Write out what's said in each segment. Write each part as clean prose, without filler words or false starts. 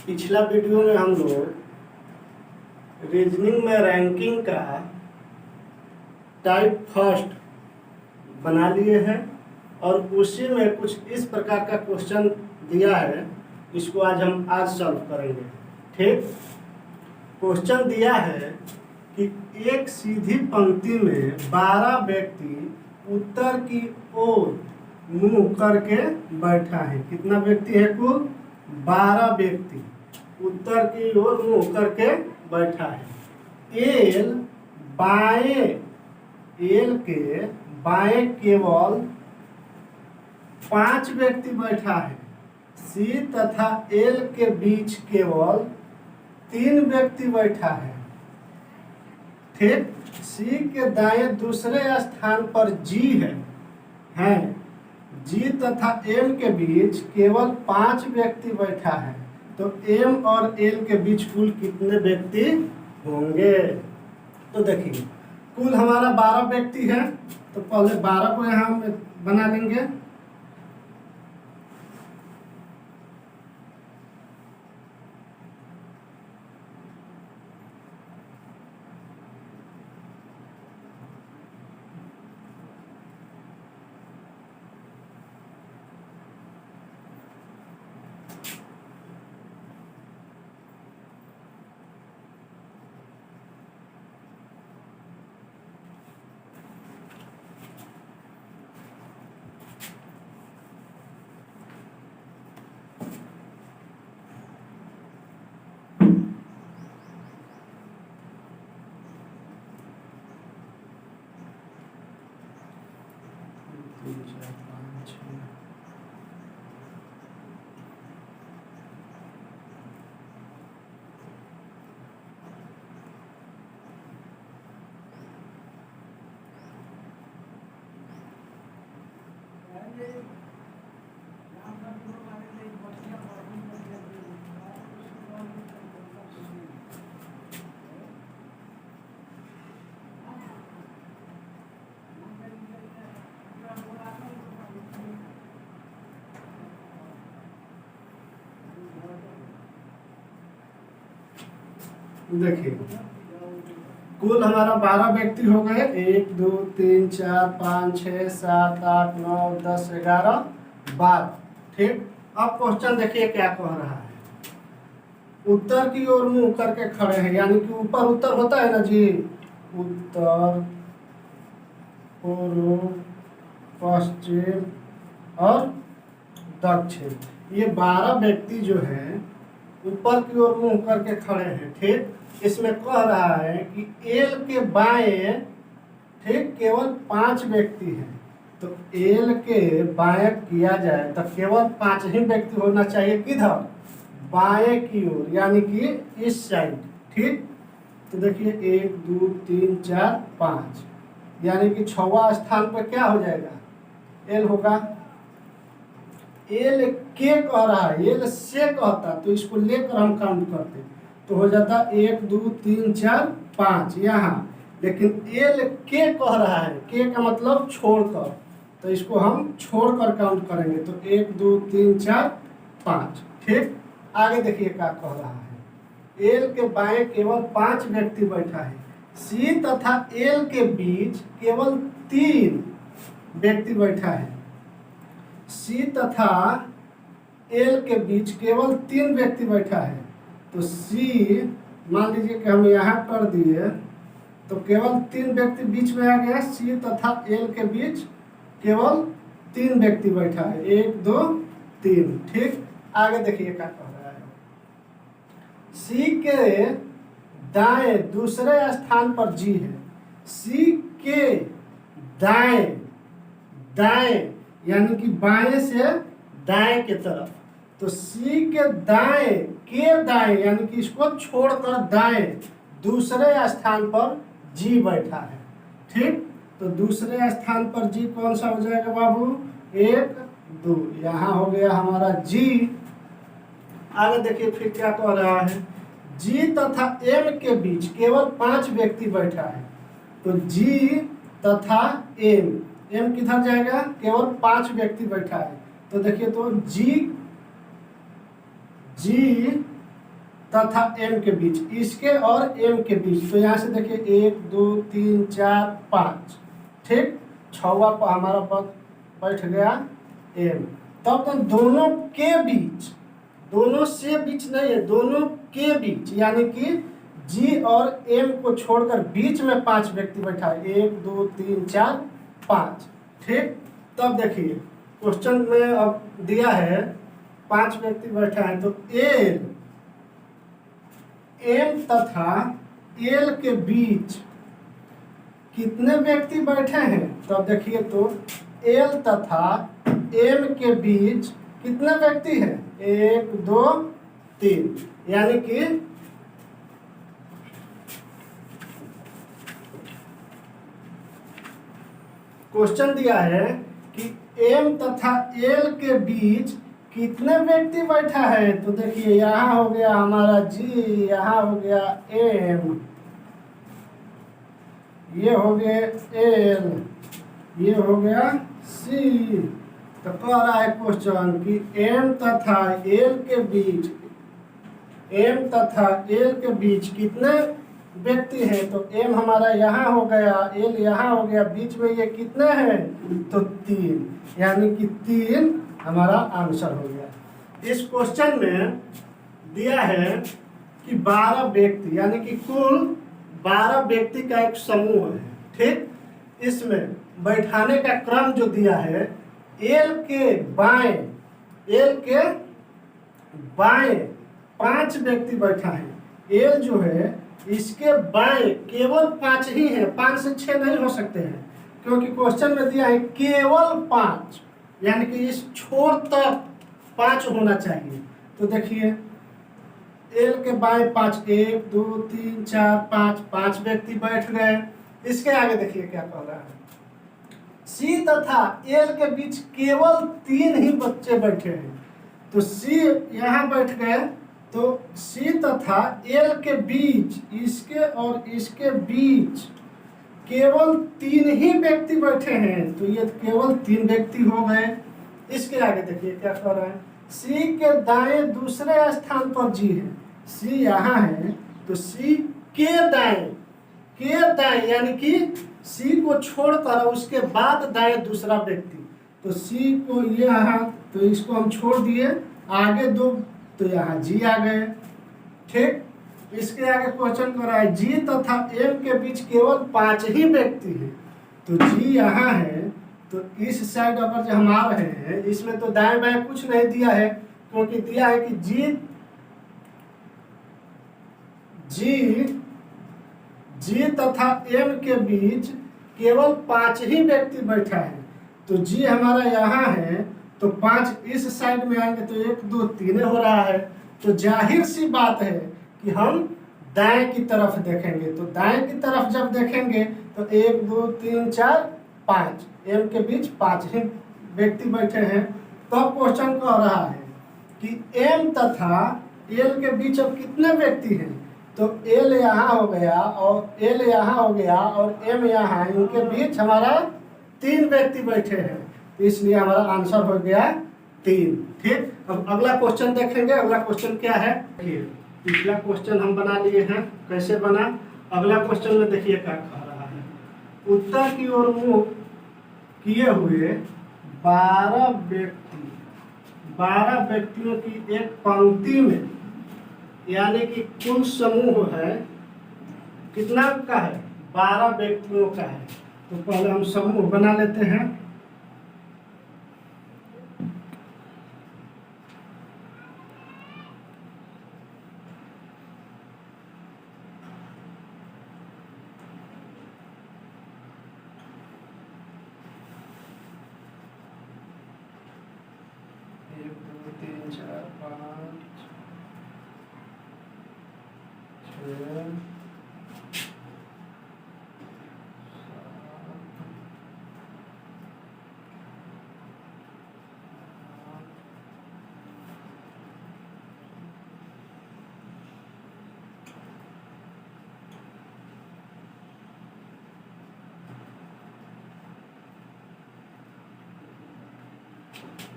पिछला वीडियो में हम लोग रीजनिंग में रैंकिंग का टाइप फर्स्ट बना लिए हैं और उसी में कुछ इस प्रकार का क्वेश्चन दिया है। इसको आज सॉल्व करेंगे। ठीक, क्वेश्चन दिया है कि एक सीधी पंक्ति में 12 व्यक्ति उत्तर की ओर मुंह करके बैठा है। कितना व्यक्ति है? कुल 12 व्यक्ति उत्तर की ओर मुंह करके बैठा है। एल के बाएं केवल 5 व्यक्ति बैठा है। सी तथा एल के बीच केवल 3 व्यक्ति बैठा है। ठीक, सी के दाएं दूसरे स्थान पर जी है। जी तथा एम के बीच केवल 5 व्यक्ति बैठा है। तो एम और एल के बीच कुल कितने व्यक्ति होंगे? तो देखिए, कुल हमारा 12 व्यक्ति है। तो पहले 12 को यहाँ बना लेंगे। देखिए, कुल हमारा 12 व्यक्ति हो गए। 1 2 3 4 5 6 7 8 9 10 11 12। ठीक, अब क्वेश्चन देखिए क्या कह रहा है। उत्तर की ओर मुंह करके खड़े हैं, यानी कि ऊपर उत्तर होता है ना जी, उत्तर पूर्व पश्चिम और दक्षिण। ये 12 व्यक्ति जो है ऊपर की ओर मुंह करके खड़े हैं। ठीक, इसमें कह रहा है कि एल के बाएं ठीक केवल 5 व्यक्ति हैं। तो एल के बाएं किया जाए तो केवल 5 ही व्यक्ति होना चाहिए। किधर? बाएं की ओर, यानी कि इस साइड। ठीक, तो देखिए 1 2 3 4 5, यानी कि 6वां स्थान पर क्या हो जाएगा? एल होगा। एल के कह रहा है, एल से कहता तो इसको लेकर हम काउंट करते तो हो जाता 1 2 3 4 5 यहाँ। लेकिन एल के कह रहा है, के का मतलब छोड़कर, तो इसको हम छोड़कर काउंट करेंगे। तो 1 2 3 4 5। ठीक, आगे देखिए क्या कह रहा है। एल के बाएं केवल 5 व्यक्ति बैठा है। सी तथा एल के बीच केवल 3 व्यक्ति बैठा है। सी तथा एल के बीच केवल 3 व्यक्ति बैठा है। तो सी मान लीजिए कि हम यहाँ कर दिए तो केवल 3 व्यक्ति बीच में आ गया। सी तथा एल के बीच केवल 3 व्यक्ति बैठा है। 1 2 3। ठीक, आगे देखिए क्या कह रहा है। सी के दाएं दूसरे स्थान पर जी है। सी के दाएं यानी कि बाएं से दाएं की तरफ। तो सी के दाएं यानी कि इसको छोड़कर दाएं दूसरे स्थान पर जी बैठा है। ठीक, तो दूसरे स्थान पर जी कौन सा हो जाएगा बाबू? 1 2, यहाँ हो गया हमारा जी। आगे देखिए फिर क्या कह रहा है। जी तथा एम के बीच केवल 5 व्यक्ति बैठा है। तो जी तथा एम किधर जाएगा? केवल 5 व्यक्ति बैठा है। तो देखिए, तो जी तथा एम के बीच, इसके और एम के बीच। तो यहाँ से देखिए 1 2 3 4 5, ठीक, छवा हमारा पद बैठ गया एम। तब तो दोनों के बीच, दोनों से बीच नहीं है, दोनों के बीच, यानी कि जी और एम को छोड़कर बीच में 5 व्यक्ति बैठा है, 1 2 3 4 5, ठीक। तब देखिए क्वेश्चन में अब दिया है 5 व्यक्ति बैठा है, तो एल, एम तथा एल के बीच कितने व्यक्ति बैठे हैं? तब देखिए तो एल तथा एम के बीच कितने व्यक्ति हैं? 1 2 3, यानी कि क्वेश्चन दिया है कि एम तथा एल के बीच कितने व्यक्ति बैठा है। तो देखिए यहाँ हो गया हमारा जी, यहाँ हो गया एम, ये हो गया एल, ये हो गया सी। तो कह रहा है क्वेश्चन कि एम तथा एल के बीच, एम तथा एल के बीच कितने व्यक्ति हैं? तो एम हमारा यहाँ हो गया, एल यहाँ हो गया, बीच में ये कितने हैं? तो 3, यानी कि 3 हमारा आंसर हो गया। इस क्वेश्चन में दिया है कि 12 व्यक्ति, यानी कि कुल 12 व्यक्ति का एक समूह है, ठीक। इसमें बैठाने का क्रम जो दिया है, एल के बाएं, एल के बाएं 5 व्यक्ति बैठा है। एल जो है इसके बाएं केवल 5 ही है, 5 से 6 नहीं हो सकते हैं, क्योंकि क्वेश्चन में दिया है केवल 5, यानी कि इस छोर तक 5 होना चाहिए। तो देखिए एल के बाएं 5, 1 2 3 4 5, 5 व्यक्ति बैठ गए। इसके आगे देखिए क्या कह रहा है, सी तथा एल के बीच केवल 3 ही बच्चे बैठे हैं। तो सी यहाँ बैठ गए, तो सी तथा एल के बीच, इसके और इसके बीच केवल 3 ही व्यक्ति बैठे हैं, तो ये केवल 3 व्यक्ति हो गए। इसके आगे देखिए क्या कह रहा है, सी के दाएं दूसरे स्थान पर जी है, सी यहाँ है, तो सी के दाएं, के दाएं यानी कि सी को छोड़कर उसके बाद दाएं दूसरा व्यक्ति, तो सी को ये यहाँ, तो इसको हम छोड़ दिए, आगे 2, तो यहाँ जी आ गए, ठीक। इसके आगे क्वेश्चन कर रहा है जी तथा एम के बीच केवल 5 ही व्यक्ति हैं, तो जी यहाँ है, तो इस साइड अगर जो हम आ रहे हैं, इसमें तो दाएं बाएं कुछ नहीं दिया है, क्योंकि दिया है कि जी तथा एम के बीच केवल 5 ही व्यक्ति बैठा है। तो जी हमारा यहाँ है, तो 5 इस साइड में आएंगे, तो 1 2 3 हो रहा है। तो जाहिर सी बात है कि हम दाएं की तरफ देखेंगे, तो दाएं की तरफ जब देखेंगे तो 1 2 3 4 5, एम के बीच 5 ही व्यक्ति बैठे हैं। तब क्वेश्चन कह रहा है कि एम तथा एल के बीच अब कितने व्यक्ति हैं? तो एल यहाँ हो गया और एल यहाँ हो गया और एम यहाँ, इनके बीच हमारा 3 व्यक्ति बैठे हैं, तो इसलिए हमारा आंसर हो गया 3, ठीक। अब अगला क्वेश्चन देखेंगे। अगला क्वेश्चन क्या है, देखिए पिछला क्वेश्चन हम बना लिए हैं, कैसे बना। अगला क्वेश्चन में देखिए क्या कह रहा है, उत्तर की ओर मुंह किए हुए 12 व्यक्तियों की एक पंक्ति में, यानी कि कुल समूह है कितना का है? 12 व्यक्तियों का है। तो पहले हम समूह बना लेते हैं।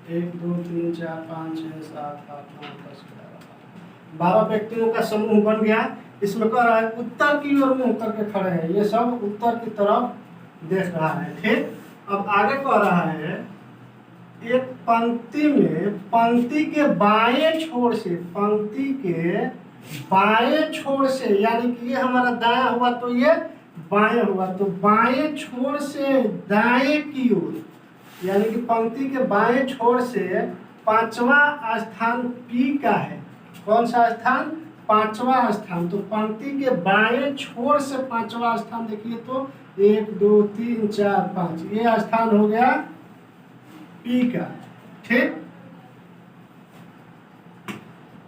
एक 2 3 4 5 6 7 8 9 10 11 12 व्यक्तियों का समूह बन गया। इसमें कह रहा है उत्तर की ओर मुंह करके खड़े हैं, ये सब उत्तर की तरफ देख रहा है। ठीक, अब आगे कह रहा है एक पंक्ति में पंक्ति के बाएं छोर से, पंक्ति के बाएं छोर से, यानी कि ये हमारा दायां हुआ तो ये बाएं हुआ, तो बाएं छोर से दाएं की ओर, यानी कि पंक्ति के बाएं छोर से पांचवा स्थान पी का है। कौन सा स्थान? पांचवा स्थान। तो पंक्ति के बाएं छोर से पांचवा स्थान देखिए तो 1 2 3 4 5, ये स्थान हो गया पी का। ठीक,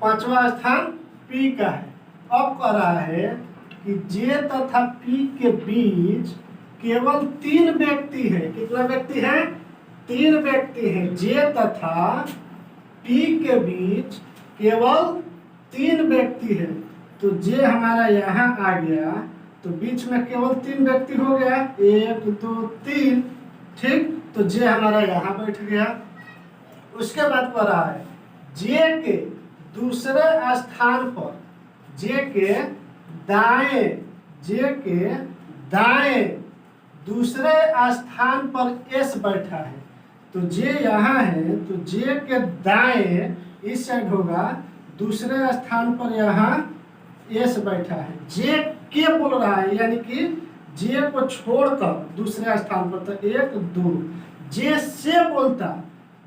पांचवा स्थान पी का है। अब कह रहा है कि जे तथा पी के बीच केवल 3 व्यक्ति हैं। कितना व्यक्ति हैं? 3 व्यक्ति हैं। जे तथा पी के बीच केवल 3 व्यक्ति हैं। तो जे हमारा यहाँ आ गया, तो बीच में केवल 3 व्यक्ति हो गया, 1 2 3। ठीक, तो जे हमारा यहाँ बैठ गया। उसके बाद कह रहा है जे के दूसरे स्थान पर, जे के दाएं, जे के दाएं दूसरे स्थान पर एस बैठा है। तो जे यहाँ है, तो जे के दाएं इस साइड होगा, दूसरे स्थान पर यहाँ एस बैठा है। जे के बोल रहा है, यानी कि जे को छोड़कर दूसरे स्थान पर, तो 1 2। जे से बोलता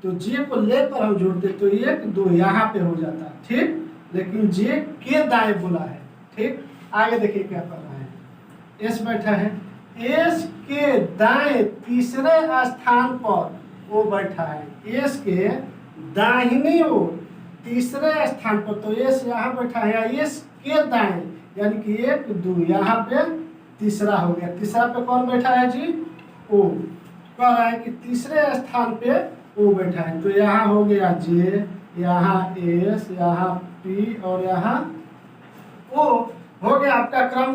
तो जे को लेकर हम जोड़ते तो 1 2 यहाँ पे हो जाता। ठीक, लेकिन जे के दाएं बोला है। ठीक, आगे देखिए क्या कर रहा है। एस बैठा है, एस के दाएं तीसरे स्थान पर वो बैठा है। एस के दाहिनी ओर तीसरे स्थान पर, तो एस यहाँ बैठा है। एस के दाएं यानी कि 1 2 यहाँ पे तीसरा हो गया। तीसरा पे कौन बैठा है जी? ओ। कह रहा है कि तीसरे स्थान पे ओ बैठा है, तो यहाँ हो गया जे, यहाँ एस, यहाँ पी और यहाँ ओ। हो गया, आपका क्रम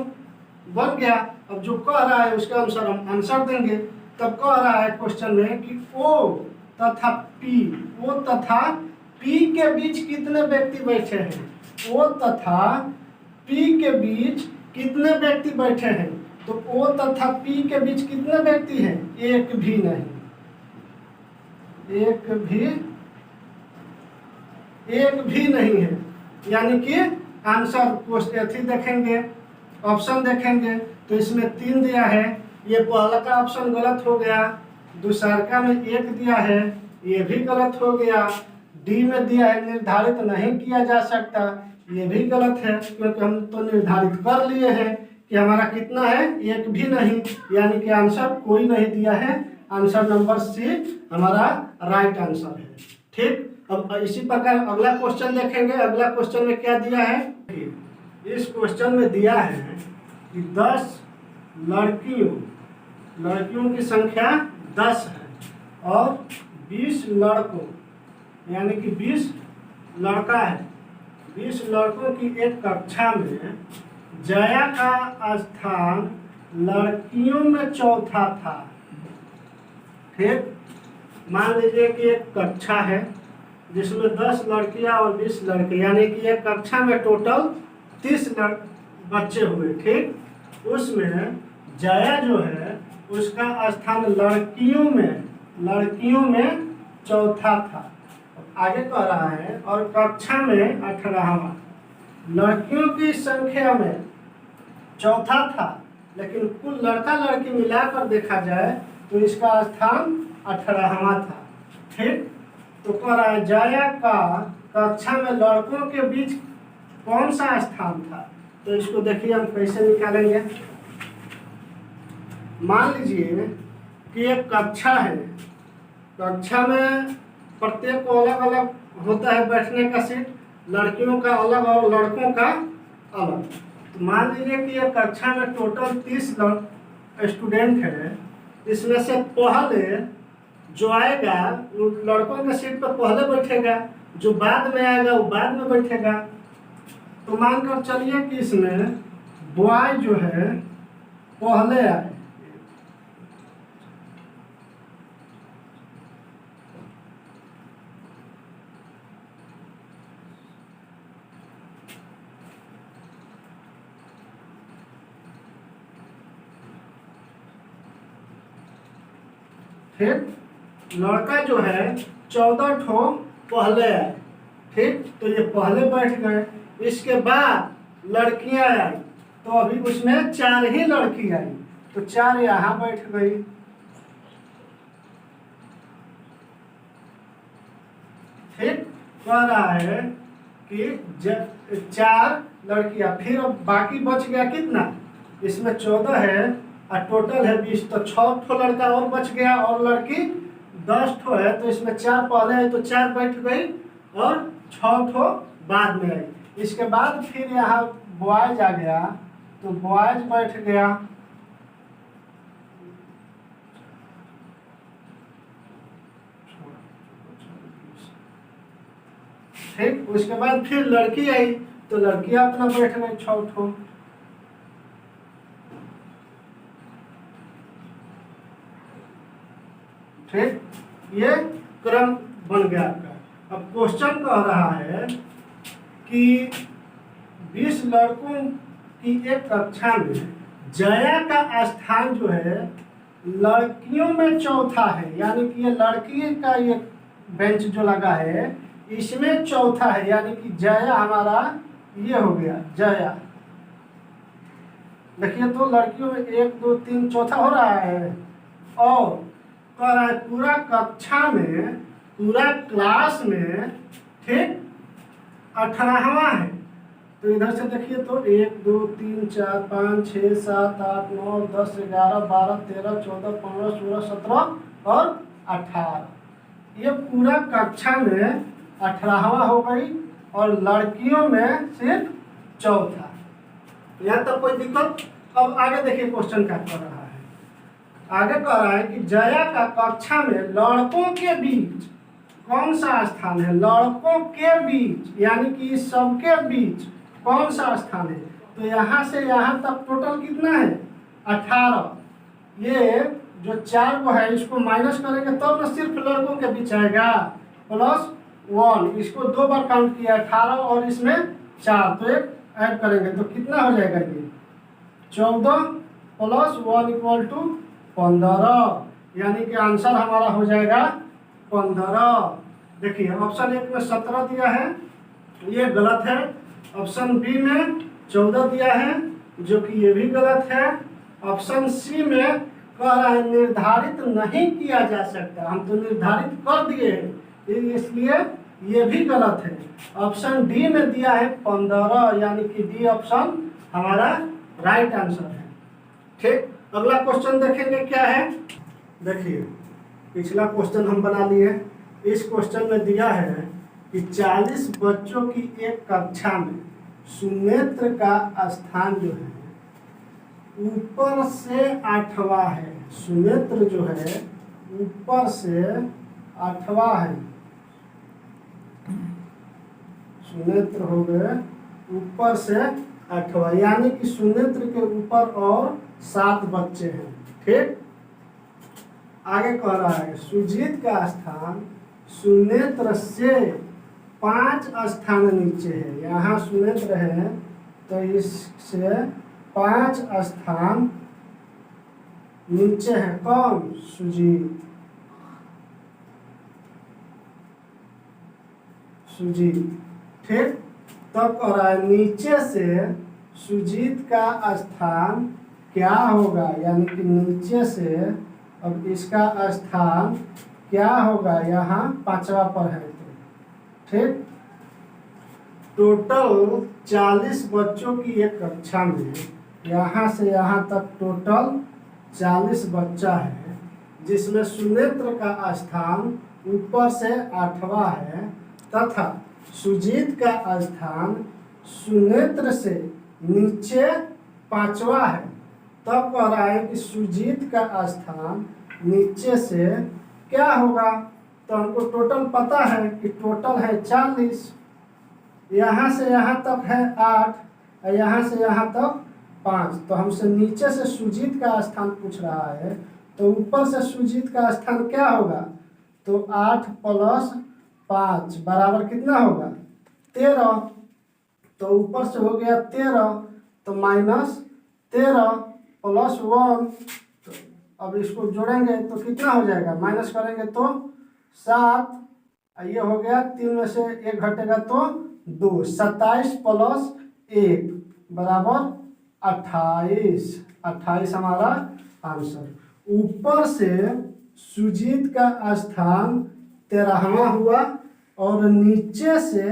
बन गया। अब जो कह रहा है उसके अनुसार हम आंसर देंगे। तब कह रहा है क्वेश्चन में कि ओ तथा पी, ओ तथा पी के बीच कितने व्यक्ति बैठे हैं? ओ तथा पी के बीच कितने व्यक्ति बैठे हैं? तो ओ तथा पी के बीच कितने व्यक्ति हैं? एक भी नहीं, एक भी नहीं है। यानी कि आंसर क्वेश्चन देखेंगे, ऑप्शन देखेंगे तो इसमें 3 दिया है, ये पहला का ऑप्शन गलत हो गया। दूसरा में 1 दिया है, ये भी गलत हो गया। डी में दिया है निर्धारित नहीं किया जा सकता, ये भी गलत है, क्योंकि हम तो निर्धारित कर लिए हैं कि हमारा कितना है, 1 भी नहीं, यानी कि आंसर कोई नहीं दिया है। आंसर नंबर सी हमारा राइट आंसर है। ठीक, अब इसी प्रकार अगला क्वेश्चन देखेंगे। अगला क्वेश्चन में क्या दिया है? इस क्वेश्चन में दिया है कि 10 लड़कियों की संख्या 10 है और 20 लड़कों, यानी कि 20 लड़का है। 20 लड़कों की एक कक्षा में जया का स्थान लड़कियों में चौथा था। ठीक, मान लीजिए कि एक कक्षा है जिसमें 10 लड़कियां और 20 लड़के, यानी कि एक कक्षा में टोटल 30 बच्चे हुए। ठीक, उसमें जया जो है उसका स्थान लड़कियों में चौथा था। आगे कह रहा है और कक्षा में 18वां, लड़कियों की संख्या में चौथा था, लेकिन कुल लड़का लड़की मिलाकर देखा जाए तो इसका स्थान 18वां था। ठीक, तो कह रहा है जया का कक्षा में लड़कों के बीच कौन सा स्थान था? तो इसको देखिए हम कैसे निकालेंगे। मान लीजिए कि एक कक्षा है, कक्षा में प्रत्येक को अलग अलग होता है बैठने का सीट, लड़कियों का अलग और लड़कों का अलग। तो मान लीजिए कि एक कक्षा में टोटल 30 स्टूडेंट है, इसमें से पहले जो आएगा वो लड़कों के सीट पर पहले बैठेगा, जो बाद में आएगा वो बाद में बैठेगा। तो मानकर चलिए कि इसमें बॉय जो है पहले आए, ठीक। लड़का जो है 14 ठो पहले आए, ठीक, तो ये पहले बैठ गए। इसके बाद लड़कियां आई, तो अभी उसमें 4 ही लड़की आई, तो 4 यहाँ बैठ गई। ठीक, कह रहा है कि 4 लड़कियां, फिर अब बाकी बच गया कितना, इसमें 14 है और टोटल है 20, तो 6 ठो लड़का और बच गया और लड़की 10 ठो है, तो इसमें 4 पहले है तो 4 बैठ गई और 6 ठो बाद में आई। इसके बाद फिर यहाँ बॉयज आ गया, तो बॉयज बैठ गया। ठीक, उसके बाद फिर लड़की आई, तो लड़कियां अपना बैठ गई 6 ठो। ठीक, ये क्रम बन गया आपका। अब क्वेश्चन कह रहा है कि 20 लड़कों की एक कक्षा में जया का स्थान जो है लड़कियों में चौथा है, यानी कि ये लड़की का ये बेंच जो लगा है इसमें चौथा है, यानी कि जया हमारा ये हो गया जया। देखिए तो लड़कियों में 1 2 3 चौथा हो रहा है, और कह रहा है पूरा कक्षा में, पूरा क्लास में, ठीक, 18वां है। तो इधर से देखिए तो 1 2 3 4 5 6 7 8 9 10 11 12 13 14 15 16 17 और 18, ये पूरा कक्षा में 18वां हो गई और लड़कियों में सिर्फ चौथा। यहाँ तक कोई दिक्कत। अब आगे देखिए क्वेश्चन क्या कर रहा है। आगे कह रहा है कि जया का कक्षा में लड़कों के बीच कौन सा स्थान है, लड़कों के बीच यानी कि सबके बीच कौन सा स्थान है। तो यहाँ से यहाँ तक टोटल कितना है 18। ये जो 4 को है इसको माइनस करेंगे तब ना सिर्फ लड़कों के बीच आएगा, +1, इसको 2 बार काउंट किया 18 और इसमें 4, तो एक ऐड करेंगे तो कितना हो जाएगा ये 14 + 1 = 15, यानी कि आंसर हमारा हो जाएगा 15। देखिए ऑप्शन 1 में 17 दिया है, ये गलत है। ऑप्शन बी में 14 दिया है, जो कि ये भी गलत है। ऑप्शन सी में कह रहा है निर्धारित नहीं किया जा सकता, हम तो निर्धारित कर दिए हैं, इसलिए ये भी गलत है। ऑप्शन डी में दिया है 15, यानी कि डी ऑप्शन हमारा राइट आंसर है। ठीक, अगला क्वेश्चन देखेंगे क्या है। देखिए पिछला क्वेश्चन हम बना लिए। इस क्वेश्चन में दिया है कि 40 बच्चों की एक कक्षा में सुनेत्र का स्थान जो है ऊपर से 8वां है। सुनेत्र जो है ऊपर से 8वां है, सुनेत्र हो गए ऊपर से 8वां, यानी कि सुनेत्र के ऊपर और 7 बच्चे हैं। ठीक, आगे कह रहा है सुजीत का स्थान सुनेत्र से 5 स्थान नीचे है। यहाँ सुनेत्र है तो इससे 5 स्थान नीचे है। कौन, सुजीत। सुजीत, ठीक। तब कह रहा है नीचे से सुजीत का स्थान क्या होगा, यानी कि नीचे से अब इसका स्थान क्या होगा, यहाँ 5वां पर है तो ठीक। टोटल 40 बच्चों की एक कक्षा में यहाँ से यहाँ तक टोटल 40 बच्चा है, जिसमें सुनेत्र का स्थान ऊपर से 8वां है तथा सुजीत का स्थान सुनेत्र से नीचे 5वां है। तब कह रहा है कि सुजीत का स्थान नीचे से क्या होगा, तो हमको टोटल पता है कि टोटल है 40, यहाँ से यहाँ तक है 8 और यहाँ से यहाँ तक 5, तो हमसे नीचे से सुजीत का स्थान पूछ रहा है, तो ऊपर से सुजीत का स्थान क्या होगा, तो 8 + 5 बराबर कितना होगा 13, तो ऊपर से हो गया 13, तो -13 + 1 तो अब इसको जोड़ेंगे तो कितना हो जाएगा, माइनस करेंगे तो 7, ये हो गया 3 में से 1 घटेगा तो 2, 27 प्लस 1 बराबर 28। 28 हमारा आंसर। ऊपर से सुजीत का स्थान 13वां हुआ और नीचे से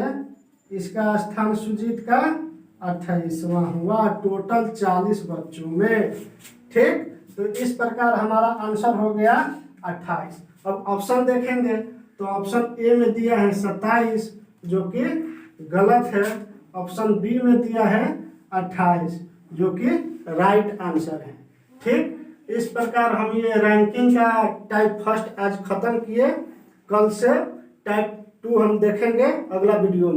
इसका स्थान सुजीत का 28वां हुआ, टोटल 40 बच्चों में। ठीक, तो इस प्रकार हमारा आंसर हो गया 28। अब ऑप्शन देखेंगे तो ऑप्शन ए में दिया है 27 जो कि गलत है, ऑप्शन बी में दिया है 28 जो कि राइट आंसर है। ठीक, इस प्रकार हम ये रैंकिंग का टाइप फर्स्ट आज खत्म किए। कल से टाइप 2 हम देखेंगे अगला वीडियो में।